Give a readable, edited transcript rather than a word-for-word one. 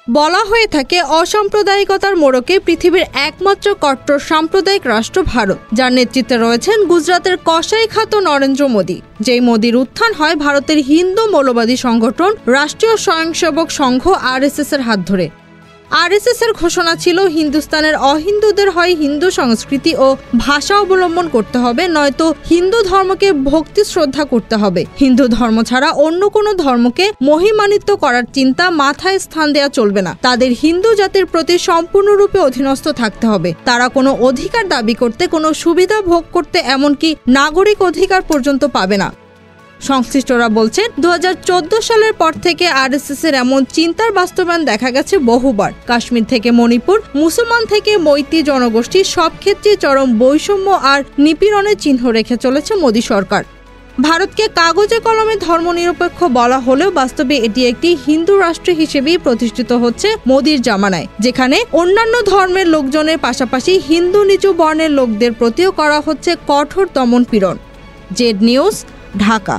বলা হয়ে থাকে অসাম্প্রদায়িকতার মোড়কে পৃথিবীর একমাত্র কট্টর সাম্প্রদায়িক রাষ্ট্র ভারত, যার নেতৃত্বে রয়েছেন গুজরাতের কসাইখাত নরেন্দ্র মোদী। যেই মোদীর উত্থান হয় ভারতের হিন্দু মৌলবাদী সংগঠন রাষ্ট্রীয় স্বয়ংসেবক সংঘ RSS এর হাত ধরে। RSS এর ঘোষণা ছিল হিন্দুস্তানের অহিন্দুদের হয় হিন্দু সংস্কৃতি ও ভাষা অবলম্বন করতে হবে, নয়তো হিন্দু ধর্মকে ভক্তি শ্রদ্ধা করতে হবে। হিন্দু ধর্ম ছাড়া অন্য কোনো ধর্মকে মহিমান্বিত করার চিন্তা মাথায় স্থান দেওয়া চলবে না। তাদের হিন্দু জাতির প্রতি সম্পূর্ণরূপে অধীনস্থ থাকতে হবে। তারা কোনো অধিকার দাবি করতে, কোনো সুবিধা ভোগ করতে, এমনকি নাগরিক অধিকার পর্যন্ত পাবে না। সংশ্লিষ্টরা বলছেন 2014 সালের পর থেকে RSS এর এমন চিন্তার বাস্তবায়ন দেখা গেছে বহুবার। কাশ্মীর থেকে মণিপুর, মুসলমান থেকে মৈতী জনগোষ্ঠী, সব ক্ষেত্রে চরম বৈষম্য আর নিপীড়নের চিহ্ন রেখে চলেছে মোদী সরকার। ভারতকে কাগজে কলমে ধর্মনিরপেক্ষ বলা হলেও বাস্তবে এটি একটি হিন্দু রাষ্ট্র হিসেবেই প্রতিষ্ঠিত হচ্ছে মোদীর জামানায়, যেখানে অন্যান্য ধর্মের লোকজনের পাশাপাশি হিন্দু নিচু বর্ণের লোকদের প্রতিও করা হচ্ছে কঠোর দমন পীড়ন। Z News, Dhaka.